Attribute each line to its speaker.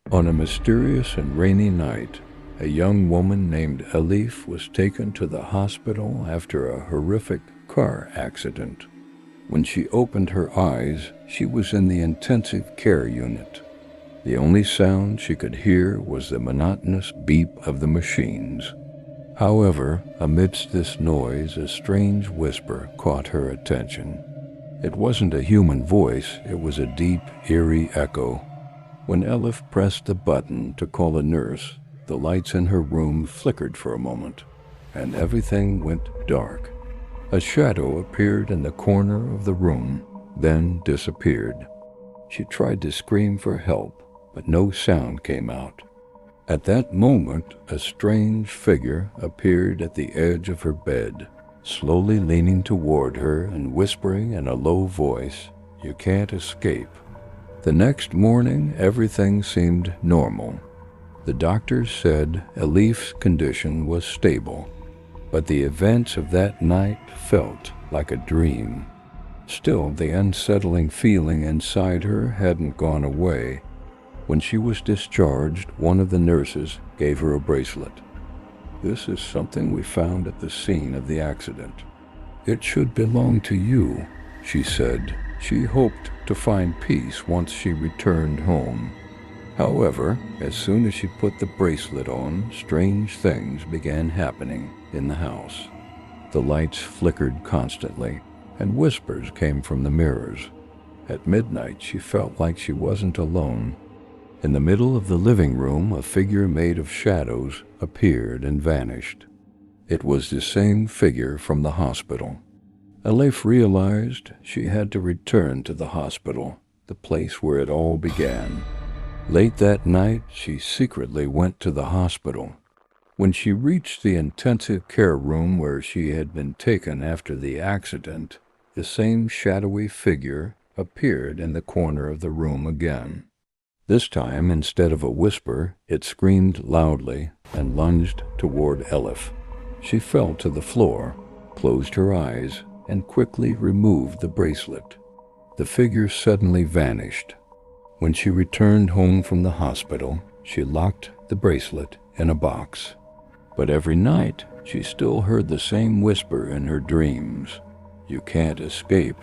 Speaker 1: On a mysterious and rainy night, a young woman named Elif was taken to the hospital after a horrific car accident. When she opened her eyes, she was in the intensive care unit. The only sound she could hear was the monotonous beep of the machines. However, amidst this noise, a strange whisper caught her attention. It wasn't a human voice, it was a deep, eerie echo. When Elif pressed the button to call a nurse, the lights in her room flickered for a moment, and everything went dark. A shadow appeared in the corner of the room, then disappeared. She tried to scream for help, but no sound came out. At that moment, a strange figure appeared at the edge of her bed, slowly leaning toward her and whispering in a low voice, "You can't escape." The next morning, everything seemed normal. The doctors said Elif's condition was stable, but the events of that night felt like a dream. Still, the unsettling feeling inside her hadn't gone away. When she was discharged, one of the nurses gave her a bracelet. "This is something we found at the scene of the accident. It should belong to you," she said. She hoped to find peace once she returned home. However, as soon as she put the bracelet on, strange things began happening in the house. The lights flickered constantly, and whispers came from the mirrors. At midnight, she felt like she wasn't alone. In the middle of the living room, a figure made of shadows appeared and vanished. It was the same figure from the hospital. Elif realized she had to return to the hospital, the place where it all began. Late that night, she secretly went to the hospital. When she reached the intensive care room where she had been taken after the accident, the same shadowy figure appeared in the corner of the room again. This time, instead of a whisper, it screamed loudly and lunged toward Elif. She fell to the floor, closed her eyes, and quickly removed the bracelet. The figure suddenly vanished. When she returned home from the hospital, she locked the bracelet in a box. But every night, she still heard the same whisper in her dreams. "You can't escape."